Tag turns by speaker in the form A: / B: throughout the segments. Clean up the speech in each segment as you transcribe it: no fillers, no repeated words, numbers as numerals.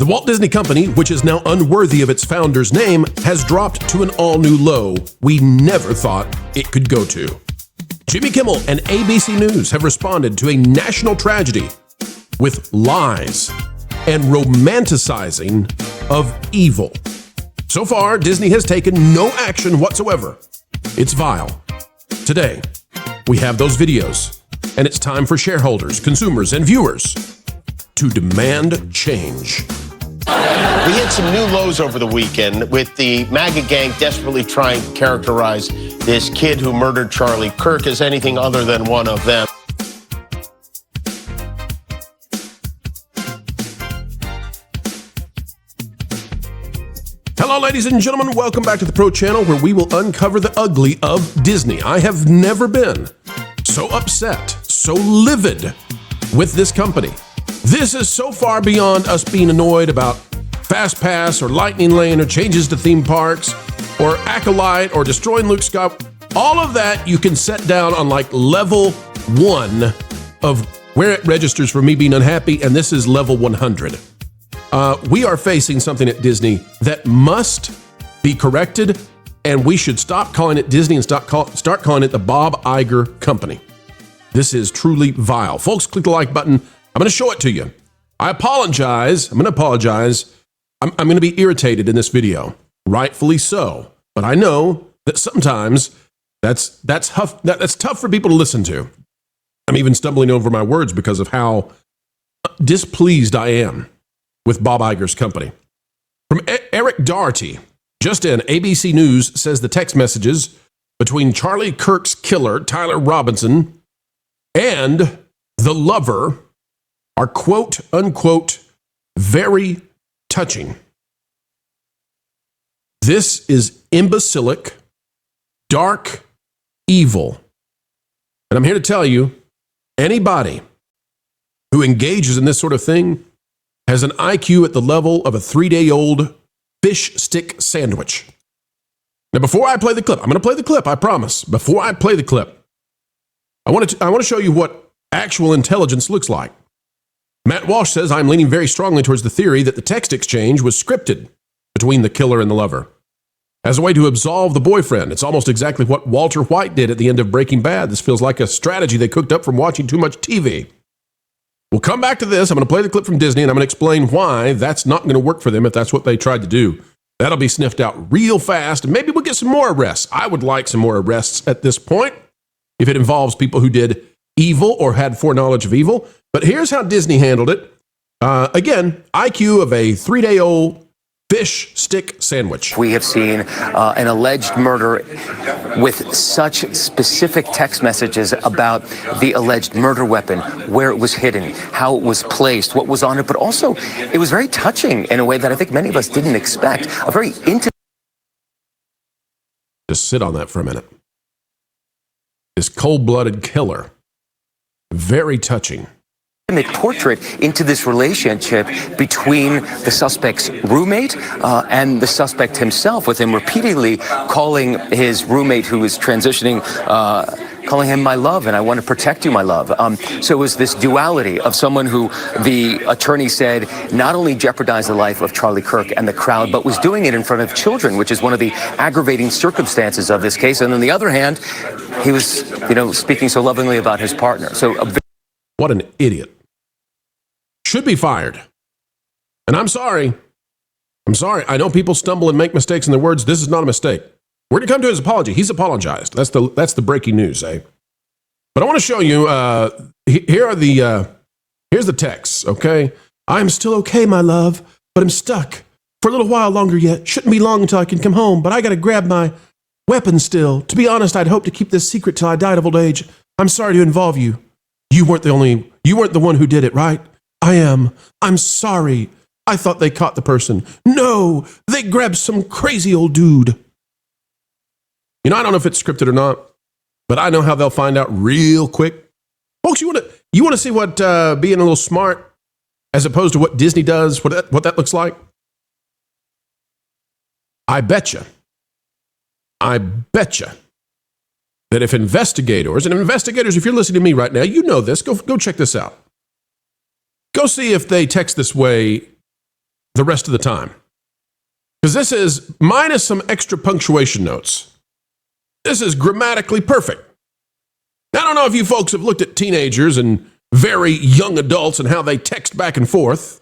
A: The Walt Disney Company, which is now unworthy of its founder's name, has dropped to an all-new low we never thought it could go to. Jimmy Kimmel and ABC News have responded to a national tragedy with lies and romanticizing of evil. So far, Disney has taken no action whatsoever. It's vile. Today, we have those videos, and it's time for shareholders, consumers, and viewers to demand change.
B: We hit some new lows over the weekend with the MAGA gang desperately trying to characterize this kid who murdered Charlie Kirk as anything other than one of them.
A: Hello, ladies and gentlemen. Welcome back to the Pro Channel, where we will uncover the ugly of Disney. I have never been so upset, so livid with this company. This is so far beyond us being annoyed about Fast Pass or Lightning Lane or changes to theme parks or Acolyte or destroying Luke Skywalker. All of that you can set down on like level 1 of where it registers for me being unhappy, and this is level 100. We are facing something at Disney that must be corrected, and we should stop calling it Disney and start calling it the Bob Iger Company. This is truly vile. Folks, click the like button. I'm going to show it to you. I apologize. I'm going to apologize. I'm going to be irritated in this video, rightfully so. But I know that sometimes that's tough for people to listen to. I'm even stumbling over my words because of how displeased I am with Bob Iger's company. From Eric Doherty, just in, ABC News says the text messages between Charlie Kirk's killer, Tyler Robinson, and the lover are quote unquote very touching. This is imbecilic, dark, evil. And I'm here to tell you, anybody who engages in this sort of thing has an IQ at the level of a 3-day-old fish stick sandwich. Now, before I play the clip, I'm going to play the clip, I promise. Before I play the clip, I want to show you what actual intelligence looks like. Matt Walsh says, I'm leaning very strongly towards the theory that the text exchange was scripted between the killer and the lover as a way to absolve the boyfriend. It's almost exactly what Walter White did at the end of Breaking Bad. This feels like a strategy they cooked up from watching too much TV. We'll come back to this. I'm going to play the clip from Disney, and I'm going to explain why that's not going to work for them if that's what they tried to do. That'll be sniffed out real fast, and maybe we'll get some more arrests. I would like some more arrests at this point if it involves people who did evil or had foreknowledge of evil. But here's how Disney handled it. Again, IQ of a 3-day-old fish stick sandwich.
C: We have seen an alleged murder with such specific text messages about the alleged murder weapon, where it was hidden, how it was placed, what was on it, but also it was very touching in a way that I think many of us didn't expect. A very intimate.
A: Just sit on that for a minute. This cold-blooded killer. Very touching.
C: Portrait into this relationship between the suspect's roommate and the suspect himself, with him repeatedly calling his roommate who is transitioning, calling him my love, and I want to protect you, my love. So it was this duality of someone who the attorney said not only jeopardized the life of Charlie Kirk and the crowd, but was doing it in front of children, which is one of the aggravating circumstances of this case. And on the other hand, he was, speaking so lovingly about his partner. So
A: what an idiot. Should be fired. And I'm sorry. I know people stumble and make mistakes in their words. This is not a mistake. We're going to come to his apology. He's apologized. That's the breaking news, eh? But I want to show you, here's the text, okay? I'm still okay, my love, but I'm stuck for a little while longer yet. Shouldn't be long until I can come home, but I got to grab my weapon still. To be honest, I'd hoped to keep this secret till I died of old age. I'm sorry to involve you. You weren't the one who did it, right? I am. I'm sorry. I thought they caught the person. No, they grabbed some crazy old dude. I don't know if it's scripted or not, but I know how they'll find out real quick. Folks, you want to see what being a little smart as opposed to what Disney does, what that looks like? I betcha that if investigators, if you're listening to me right now, you know this, go check this out. Go see if they text this way the rest of the time. Because this is, minus some extra punctuation notes, this is grammatically perfect. I don't know if you folks have looked at teenagers and very young adults and how they text back and forth,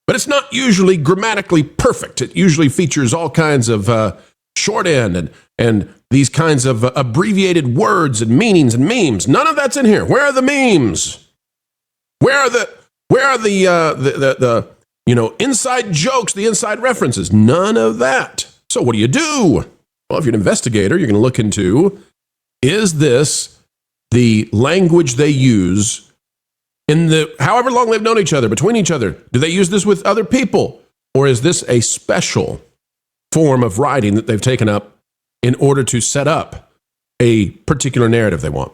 A: but it's not usually grammatically perfect. It usually features all kinds of shorthand and these kinds of abbreviated words and meanings and memes. None of that's in here. Where are the memes? Where are the inside jokes, the inside references? None of that. So what do you do? Well, if you're an investigator, you're going to look into, is this the language they use in the, however long they've known each other, between each other? Do they use this with other people? Or is this a special form of writing that they've taken up in order to set up a particular narrative they want?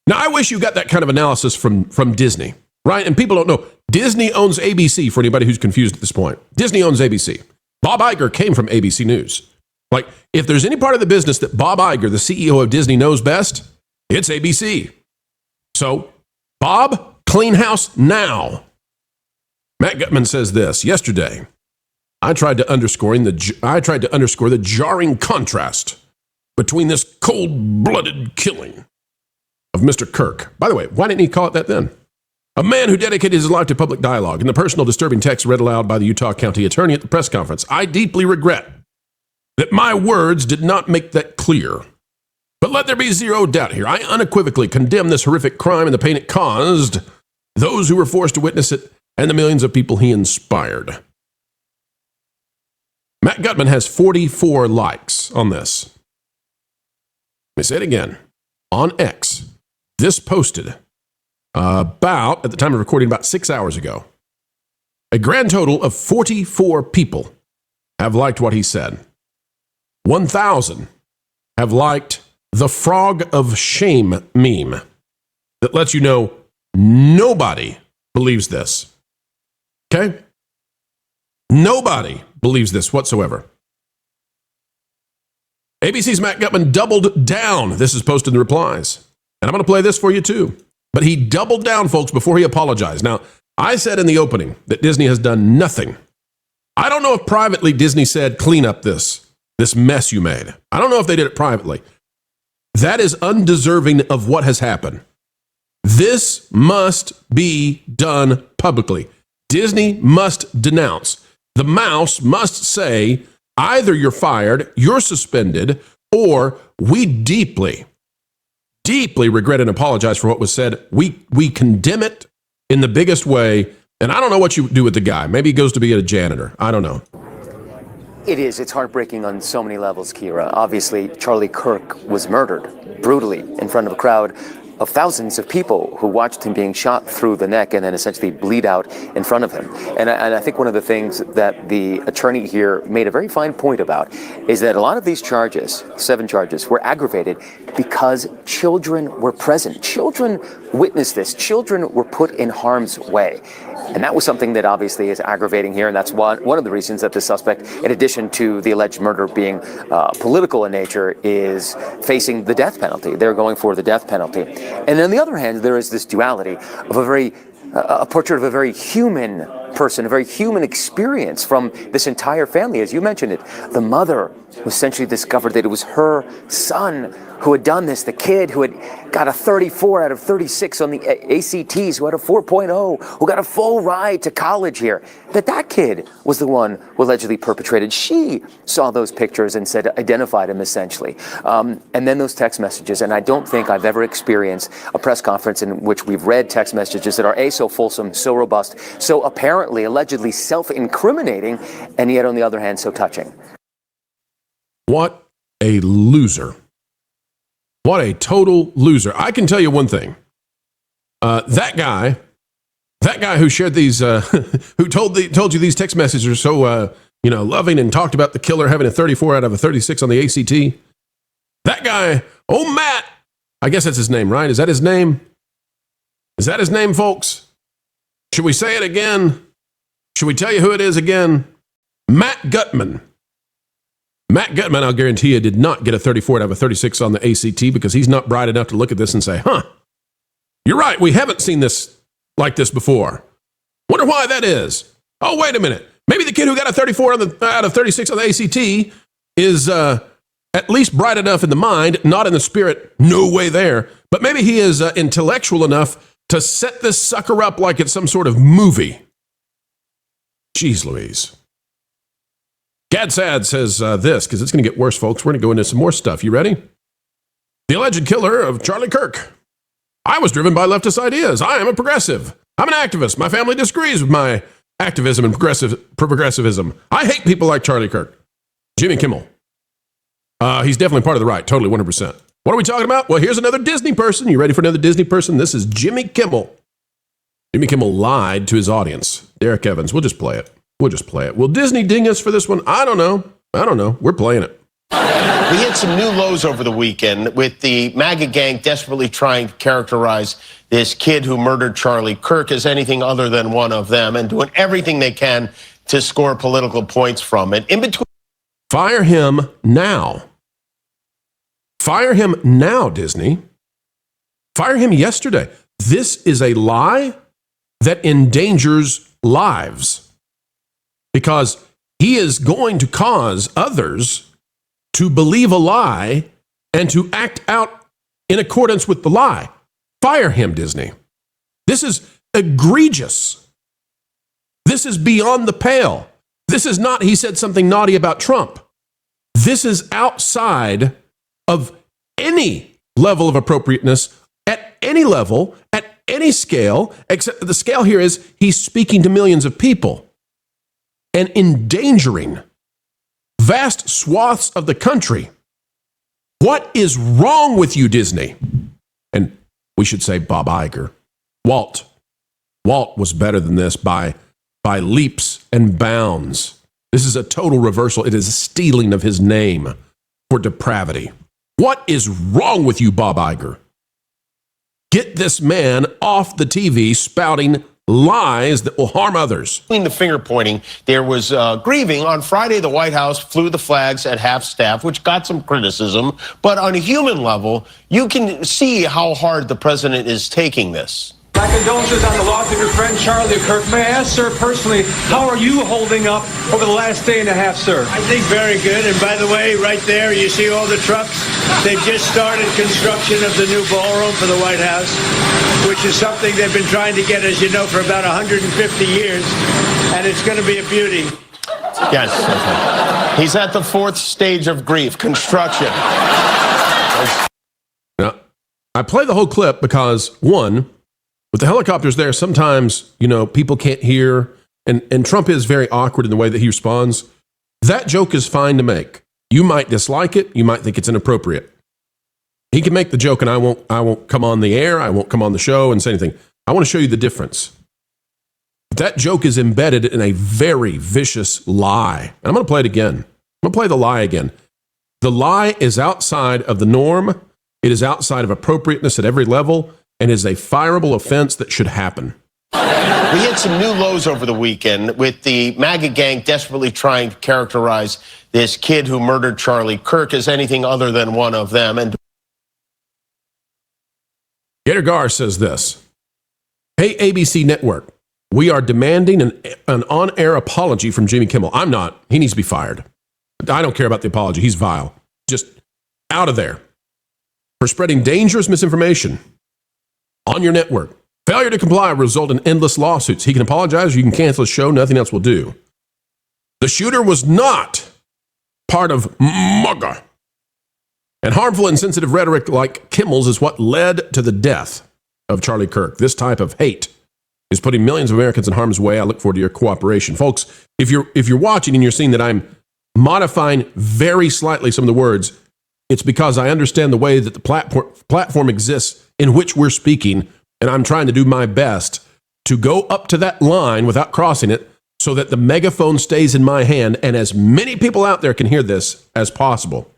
A: Now, I wish you got that kind of analysis from Disney, right? And people don't know. Disney owns ABC, for anybody who's confused at this point. Disney owns ABC. Bob Iger came from ABC News. Like, if there's any part of the business that Bob Iger, the CEO of Disney, knows best, it's ABC. So, Bob, clean house now. Matt Gutman says this: yesterday, I tried to underscore the jarring contrast between this cold-blooded killing of Mr. Kirk. By the way, why didn't he call it that then? A man who dedicated his life to public dialogue, in the personal disturbing text read aloud by the Utah County attorney at the press conference. I deeply regret that my words did not make that clear. But let there be zero doubt here. I unequivocally condemn this horrific crime and the pain it caused those who were forced to witness it and the millions of people he inspired. Matt Gutman has 44 likes on this. Let me say it again. On X, this posted about, at the time of recording, about 6 hours ago. A grand total of 44 people have liked what he said. 1,000 have liked the frog of shame meme that lets you know nobody believes this. Okay? Nobody believes this whatsoever. ABC's Matt Gutman doubled down. This is posted in the replies. And I'm going to play this for you too. But he doubled down, folks, before he apologized. Now, I said in the opening that Disney has done nothing. I don't know if privately Disney said, clean up this mess you made. I don't know if they did it privately. That is undeserving of what has happened. This must be done publicly. Disney must denounce. The mouse must say, either you're fired, you're suspended, or we deeply, deeply regret and apologize for what was said. We condemn it in the biggest way. And I don't know what you do with the guy. Maybe he goes to be a janitor. I don't know.
C: It is. It's heartbreaking on so many levels, Kira. Obviously, Charlie Kirk was murdered brutally in front of a crowd of thousands of people who watched him being shot through the neck and then essentially bleed out in front of him. And I think one of the things that the attorney here made a very fine point about is that a lot of these charges, 7 charges, were aggravated because children were present. Children witnessed this. Children were put in harm's way. And that was something that obviously is aggravating here, and that's one of the reasons that the suspect, in addition to the alleged murder being political in nature, is facing the death penalty. They're going for the death penalty. And on the other hand, there is this duality of a portrait of a very human person, a very human experience from this entire family. As you mentioned it, the mother who essentially discovered that it was her son who had done this, the kid who had got a 34 out of 36 on the ACTs, who had a 4.0, who got a full ride to college here, that kid was the one who allegedly perpetrated. She saw those pictures and said, identified him essentially. And then those text messages, and I don't think I've ever experienced a press conference in which we've read text messages that are so fulsome, so robust, so apparently, allegedly self-incriminating, and yet on the other hand, so touching.
A: What a loser. What a total loser. I can tell you one thing. That guy who shared these, who told you these text messages are so, loving and talked about the killer having a 34 out of a 36 on the ACT. That guy, Matt, I guess that's his name, right? Is that his name? Is that his name, folks? Should we say it again? Should we tell you who it is again? Matt Gutman. Matt Gutman, I'll guarantee you, did not get a 34 out of a 36 on the ACT because he's not bright enough to look at this and say, you're right, we haven't seen this like this before. Wonder why that is. Oh, wait a minute. Maybe the kid who got a 34 out of 36 on the ACT is at least bright enough in the mind, not in the spirit, no way there. But maybe he is intellectual enough to set this sucker up like it's some sort of movie. Jeez Louise. Gadsad says this, because it's going to get worse, folks. We're going to go into some more stuff. You ready? The alleged killer of Charlie Kirk. I was driven by leftist ideas. I am a progressive. I'm an activist. My family disagrees with my activism and progressivism. I hate people like Charlie Kirk. Jimmy Kimmel. He's definitely part of the right. Totally, 100%. What are we talking about? Well, here's another Disney person. You ready for another Disney person? This is Jimmy Kimmel. Jimmy Kimmel lied to his audience. Derek Evans. We'll just play it. Will Disney ding us for this one? I don't know. We're playing it.
B: We hit some new lows over the weekend with the MAGA gang desperately trying to characterize this kid who murdered Charlie Kirk as anything other than one of them and doing everything they can to score political points from it. In between.
A: Fire him now. Fire him now, Disney. Fire him yesterday. This is a lie that endangers lives because he is going to cause others to believe a lie and to act out in accordance with the lie. Fire him, Disney. This is egregious. This is beyond the pale. This is not, he said something naughty about Trump. This is outside of any level of appropriateness at any level, at any scale, except the scale here is he's speaking to millions of people and endangering vast swaths of the country. What is wrong with you, Disney? And we should say Bob Iger. Walt was better than this by leaps and bounds. This is a total reversal. It is a stealing of his name for depravity. What is wrong with you, Bob Iger? Get this man off the TV spouting lies that will harm others.
B: Between the finger pointing, there was grieving. On Friday, the White House flew the flags at half-staff, which got some criticism. But on a human level, you can see how hard the president is taking this.
D: My condolences on the loss of your friend Charlie Kirk. May I ask, sir, personally, how are you holding up over the last day and a half, sir?
E: I think very good. And by the way, right there, you see all the trucks? They've just started construction of the new ballroom for the White House, which is something they've been trying to get, as you know, for about 150 years. And it's going to be a beauty.
B: Yes. He's at the fourth stage of grief, construction.
A: Now, I play the whole clip because, one, with the helicopters there, sometimes, people can't hear, and Trump is very awkward in the way that he responds. That joke is fine to make. You might dislike it. You might think it's inappropriate. He can make the joke, and I won't come on the air. I won't come on the show and say anything. I want to show you the difference. That joke is embedded in a very vicious lie. And I'm going to play it again. I'm going to play the lie again. The lie is outside of the norm. It is outside of appropriateness at every level. And is a fireable offense that should happen.
B: We hit some new lows over the weekend with the MAGA gang desperately trying to characterize this kid who murdered Charlie Kirk as anything other than one of them. And
A: Gator Gar says this. Hey, ABC Network, we are demanding an on-air apology from Jimmy Kimmel. I'm not. He needs to be fired. I don't care about the apology. He's vile. Just out of there. For spreading dangerous misinformation on your network. Failure to comply will result in endless lawsuits. He can apologize, you can cancel his show, nothing else will do. The shooter was not part of MAGA. And harmful and insensitive rhetoric like Kimmel's is what led to the death of Charlie Kirk. This type of hate is putting millions of Americans in harm's way. I look forward to your cooperation. Folks, if you're watching and you're seeing that I'm modifying very slightly some of the words, it's because I understand the way that the platform exists in which we're speaking, and I'm trying to do my best to go up to that line without crossing it so that the megaphone stays in my hand and as many people out there can hear this as possible.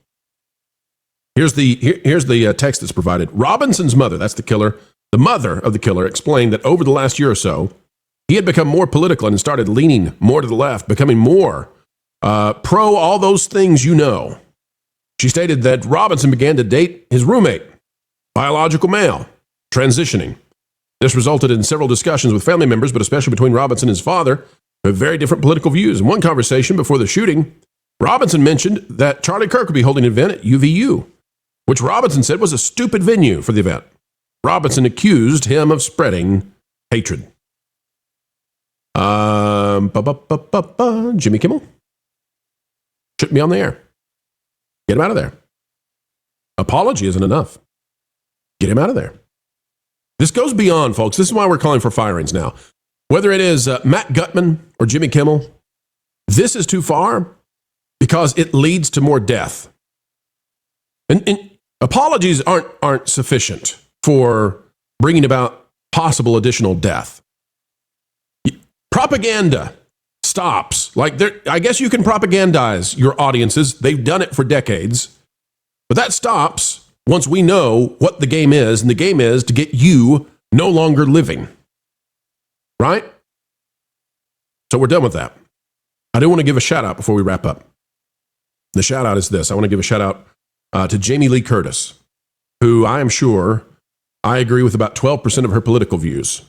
A: Here's the text that's provided. Robinson's mother, that's the killer, the mother of the killer, explained that over the last year or so, he had become more political and started leaning more to the left, becoming more pro all those things you know. She stated that Robinson began to date his roommate, biological male, transitioning. This resulted in several discussions with family members, but especially between Robinson and his father, with very different political views. In one conversation before the shooting, Robinson mentioned that Charlie Kirk would be holding an event at UVU, which Robinson said was a stupid venue for the event. Robinson accused him of spreading hatred. Jimmy Kimmel shouldn't be on the air. Get him out of there. Apology isn't enough. Get him out of there. This goes beyond, folks. This is why we're calling for firings now. Whether it is Matt Gutman or Jimmy Kimmel, this is too far because it leads to more death. And apologies aren't sufficient for bringing about possible additional death. Propaganda stops. I guess you can propagandize your audiences. They've done it for decades. But that stops once we know what the game is, and the game is to get you no longer living. Right? So we're done with that. I do want to give a shout out before we wrap up. The shout out is this. I want to give a shout out to Jamie Lee Curtis, who I am sure I agree with about 12% of her political views.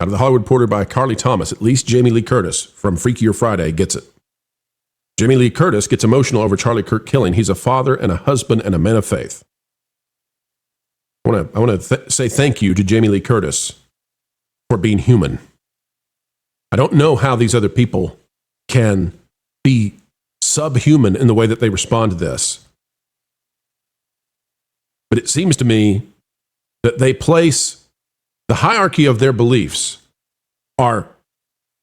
A: Out of the Hollywood Reporter by Carly Thomas, at least Jamie Lee Curtis from Freakier Friday gets it. Jamie Lee Curtis gets emotional over Charlie Kirk killing. He's a father and a husband and a man of faith. I want to say thank you to Jamie Lee Curtis for being human. I don't know how these other people can be subhuman in the way that they respond to this. But it seems to me that they place the hierarchy of their beliefs are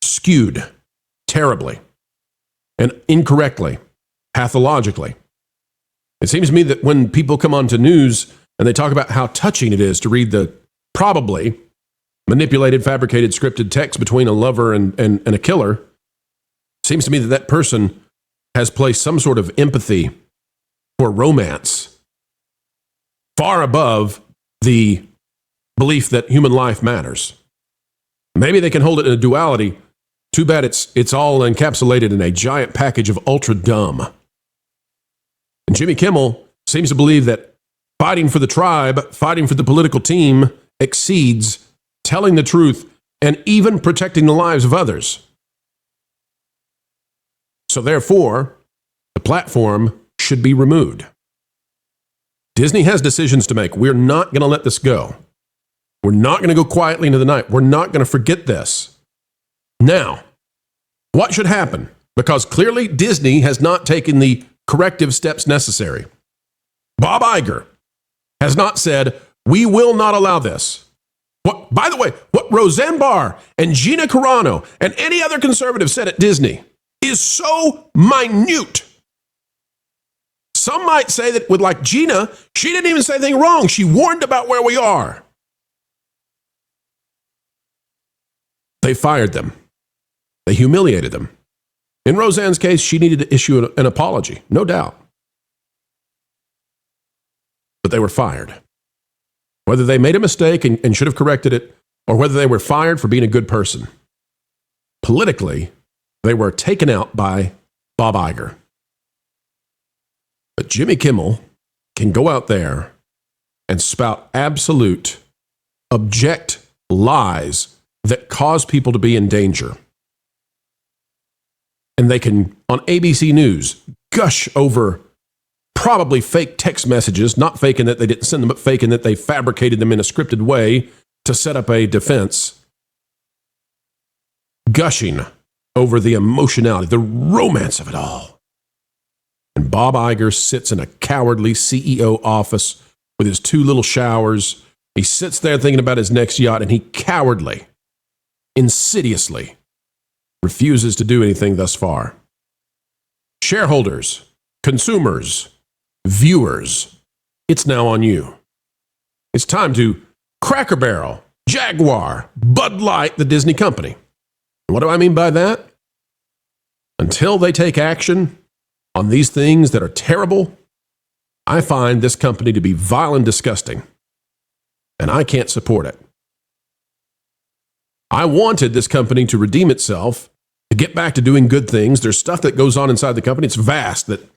A: skewed terribly and incorrectly, pathologically. It seems to me that when people come onto news and they talk about how touching it is to read the probably manipulated, fabricated, scripted text between a lover and a killer, it seems to me that that person has placed some sort of empathy for romance far above the belief that human life matters. Maybe they can hold it in a duality. Too bad it's all encapsulated in a giant package of ultra dumb. And Jimmy Kimmel seems to believe that fighting for the tribe, fighting for the political team, exceeds telling the truth and even protecting the lives of others. So therefore, the platform should be removed. Disney has decisions to make. We're not going to let this go. We're not going to go quietly into the night. We're not going to forget this. Now, what should happen? Because clearly Disney has not taken the corrective steps necessary. Bob Iger has not said, we will not allow this. By the way, what Roseanne Barr and Gina Carano and any other conservative said at Disney is so minute. Some might say that with like Gina, she didn't even say anything wrong. She warned about where we are. They fired them. They humiliated them. In Roseanne's case, she needed to issue an apology, no doubt. But they were fired. Whether they made a mistake and should have corrected it, or whether they were fired for being a good person. Politically, they were taken out by Bob Iger. But Jimmy Kimmel can go out there and spout absolute, abject lies that cause people to be in danger. And they can, on ABC News, gush over probably fake text messages, not faking that they didn't send them, but faking that they fabricated them in a scripted way to set up a defense. Gushing over the emotionality, the romance of it all. And Bob Iger sits in a cowardly CEO office with his two little showers. He sits there thinking about his next yacht, and he cowardly, insidiously refuses to do anything thus far. Shareholders, consumers, viewers, it's now on you. It's time to Cracker Barrel, Jaguar, Bud Light, the Disney company. What do I mean by that? Until they take action on these things that are terrible, I find this company to be vile and disgusting, and I can't support it. I wanted this company to redeem itself, to get back to doing good things. There's stuff that goes on inside the company. It's vast that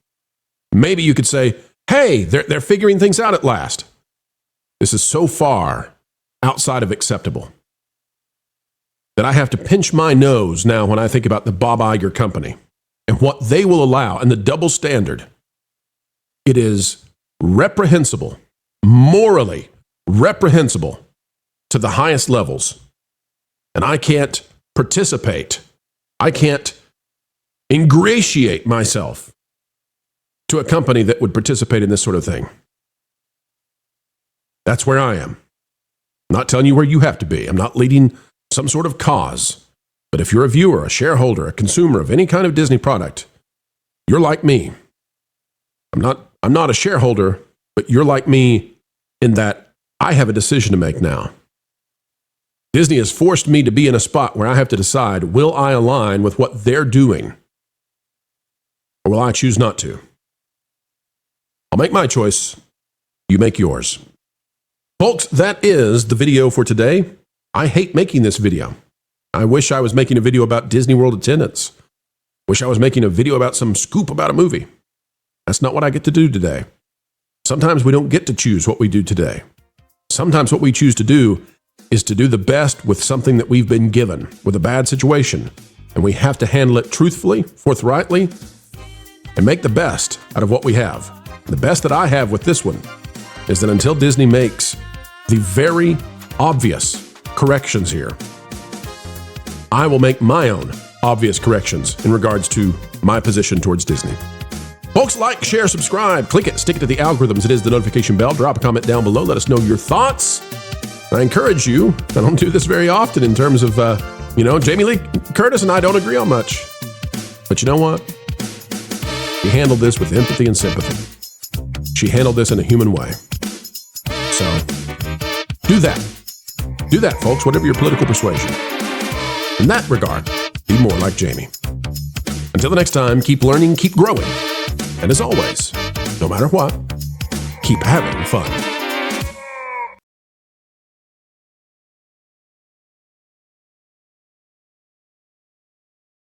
A: maybe you could say, hey, they're figuring things out at last. This is so far outside of acceptable. that I have to pinch my nose now when I think about the Bob Iger company and what they will allow and the double standard. It is reprehensible, morally reprehensible to the highest levels. And I can't participate. I can't ingratiate myself to a company that would participate in this sort of thing. That's where I am. I'm not telling you where you have to be. I'm not leading some sort of cause. But if you're a viewer, a shareholder, a consumer of any kind of Disney product, you're like me. I'm not a shareholder, but you're like me in that I have a decision to make now. Disney has forced me to be in a spot where I have to decide, will I align with what they're doing? Or will I choose not to? I'll make my choice. You make yours. Folks, that is the video for today. I hate making this video. I wish I was making a video about Disney World attendance. Wish I was making a video about some scoop about a movie. That's not what I get to do today. Sometimes we don't get to choose what we do today. Sometimes what we choose to do is to do the best with something that we've been given, with a bad situation. And we have to handle it truthfully, forthrightly, and make the best out of what we have. The best that I have with this one is that until Disney makes the very obvious corrections here, I will make my own obvious corrections in regards to my position towards Disney. Folks, like, share, subscribe, click it, stick it to the algorithms. It is the notification bell. Drop a comment down below. Let us know your thoughts. I encourage you, I don't do this very often in terms of, Jamie Lee Curtis and I don't agree on much. But you know what? She handled this with empathy and sympathy. She handled this in a human way. So, do that. Do that, folks, whatever your political persuasion. In that regard, be more like Jamie. Until the next time, keep learning, keep growing. And as always, no matter what, keep having fun.